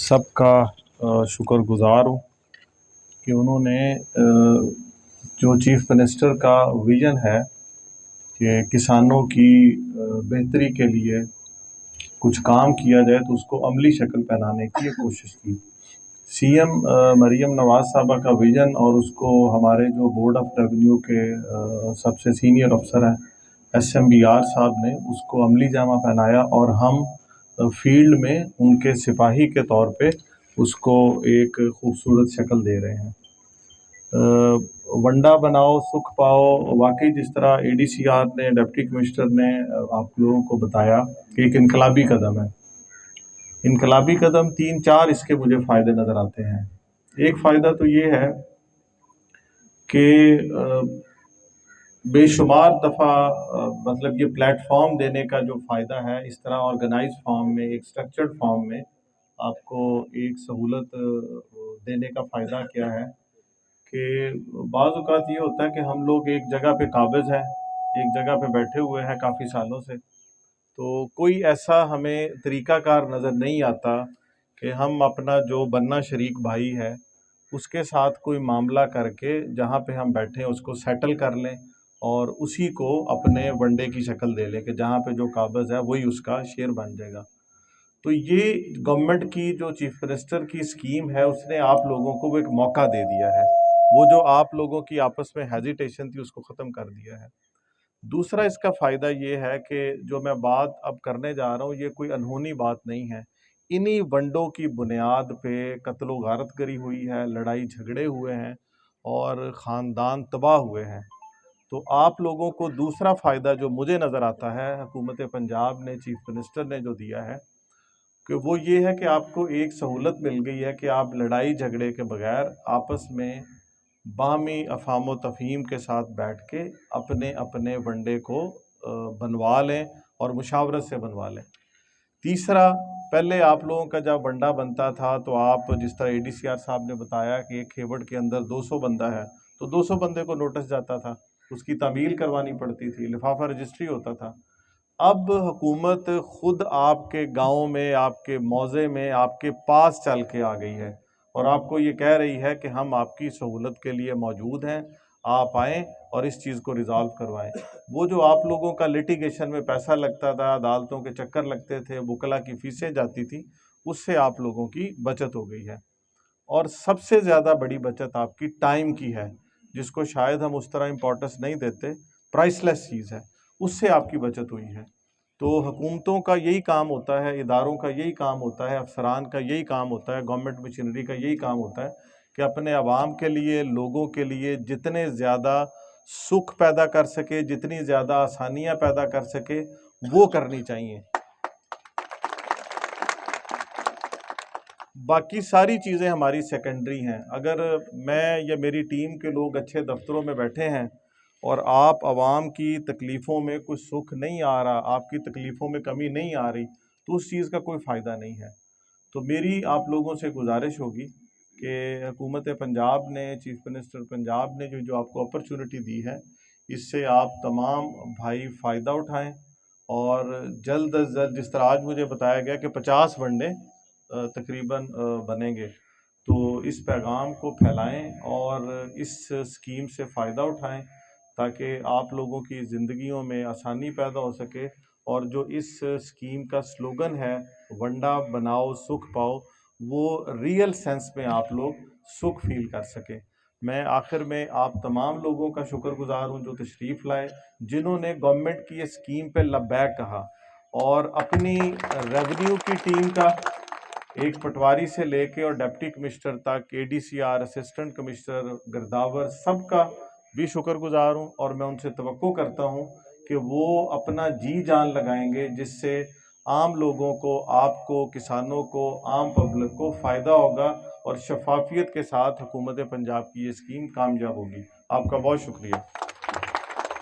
सब का शुक्रगुजार हूँ कि उन्होंने जो चीफ मिनिस्टर का विज़न है कि किसानों की बेहतरी के लिए कुछ काम किया जाए तो उसको अमली शक्ल पहनाने की कोशिश की। सीएम मरीम नवाज साहबा का विज़न और उसको हमारे जो बोर्ड ऑफ रेवेन्यू के सबसे सीनियर अफसर हैं SMBR साहब ने उसको अमली जामा पहनाया और हम फील्ड में उनके सिपाही के तौर पे उसको एक खूबसूरत शक्ल दे रहे हैं। वंडा बनाओ सुख पाओ, वाकई जिस तरह ADCR ने, डिप्टी कमिश्नर ने आप लोगों को बताया कि एक इनकलाबी कदम है। इनकलाबी कदम 3-4 इसके मुझे फ़ायदे नज़र आते हैं। एक फ़ायदा तो ये है कि बेशुमार दफ़ा मतलब ये प्लेटफॉर्म देने का जो फ़ायदा है, इस तरह ऑर्गेनाइज फॉर्म में, एक स्ट्रक्चर्ड फॉर्म में आपको एक सहूलत देने का फ़ायदा क्या है कि बाज़ औक़ात ये होता है कि हम लोग एक जगह पे काबिज़ हैं, एक जगह पे बैठे हुए हैं काफ़ी सालों से, तो कोई ऐसा हमें तरीक़ाकार नज़र नहीं आता कि हम अपना जो बनना शरीक भाई है उसके साथ कोई मामला करके जहाँ पे हम बैठे हैं उसको सेटल कर लें और उसी को अपने वनडे की शक्ल दे लें कि जहाँ पे जो काबिज़ है वही उसका शेयर बन जाएगा। तो ये गवर्नमेंट की जो चीफ मिनिस्टर की स्कीम है उसने आप लोगों को वो एक मौका दे दिया है, वो जो आप लोगों की आपस में हेजिटेशन थी उसको ख़त्म कर दिया है। दूसरा इसका फ़ायदा ये है कि जो मैं बात अब करने जा रहा हूँ ये कोई अनहोनी बात नहीं है। इन्हीं वंडों की बुनियाद पे कत्लो गारतगरी हुई है, लड़ाई झगड़े हुए हैं और ख़ानदान तबाह हुए हैं। तो आप लोगों को दूसरा फ़ायदा जो मुझे नज़र आता है हुकूमत पंजाब ने, चीफ मिनिस्टर ने जो दिया है कि वो ये है कि आपको एक सहूलत मिल गई है कि आप लड़ाई झगड़े के बगैर आपस में बामी अफ़ाम व तफ़हीम के साथ बैठ के अपने अपने वनडे को बनवा लें और मुशावरत से बनवा लें। तीसरा, पहले आप लोगों का जब वनडा बनता था तो आप जिस तरह ADCR साहब ने बताया कि एक खेवड़ के अंदर 200 बंदा है तो 200 बंदे को नोटिस जाता था, उसकी तामील करवानी पड़ती थी, लिफाफा रजिस्ट्री होता था। अब हुकूमत खुद आपके गांव में, आपके मौज़े में, आपके पास चल के आ गई है और आपको ये कह रही है कि हम आपकी सहूलत के लिए मौजूद हैं, आप आएँ और इस चीज़ को रिज़ॉल्व करवाएं। वो जो आप लोगों का लिटिगेशन में पैसा लगता था, अदालतों के चक्कर लगते थे, वकला की फ़ीसें जाती थी, उससे आप लोगों की बचत हो गई है। और सबसे ज़्यादा बड़ी बचत आपकी टाइम की है, जिसको शायद हम उस तरह इम्पोर्टेंस नहीं देते, प्राइसलेस चीज़ है, उससे आपकी बचत हुई है। तो हुकूमतों का यही काम होता है, इदारों का यही काम होता है, अफसरान का यही काम होता है, गवर्नमेंट मशीनरी का यही काम होता है कि अपने अवाम के लिए, लोगों के लिए जितने ज़्यादा सुख पैदा कर सके, जितनी ज़्यादा आसानियाँ पैदा कर सके, वो करनी चाहिए। बाकी सारी चीज़ें हमारी सेकेंडरी हैं। अगर मैं या मेरी टीम के लोग अच्छे दफ्तरों में बैठे हैं और आप आवाम की तकलीफ़ों में कुछ सुख नहीं आ रहा, आपकी तकलीफ़ों में कमी नहीं आ रही, तो उस चीज़ का कोई फ़ायदा नहीं है। तो मेरी आप लोगों से गुजारिश होगी कि हुकूमत पंजाब ने, चीफ मिनिस्टर पंजाब ने जो आपको अपॉर्चुनिटी दी है, इससे आप तमाम भाई फ़ायदा उठाएँ और जल्द अज़ जल्द, जिस तरह आज मुझे बताया गया कि 50 वनडे तकरीबन बनेंगे, तो इस पैगाम को फैलाएं और इस स्कीम से फ़ायदा उठाएं ताकि आप लोगों की ज़िंदगियों में आसानी पैदा हो सके। और जो इस स्कीम का स्लोगन है वंडा बनाओ सुख पाओ, वो रियल सेंस में आप लोग सुख फील कर सकें। मैं आखिर में आप तमाम लोगों का शुक्रगुजार हूँ जो तशरीफ़ लाए, जिन्होंने गवर्नमेंट की ये स्कीम पे लब्बैक कहा और अपनी रेवेन्यू की टीम का, एक पटवारी से लेके और डिप्टी कमिश्नर तक, ADCR, असिस्टेंट कमिश्नर, गिरदावर, सबका भी शुक्रगुजार हूँ और मैं उनसे तवक्को करता हूँ कि वो अपना जी जान लगाएंगे जिससे आम लोगों को, आपको, किसानों को, आम पब्लिक को फ़ायदा होगा और शफाफियत के साथ हुकूमत पंजाब की ये स्कीम कामयाब होगी। आपका बहुत शुक्रिया।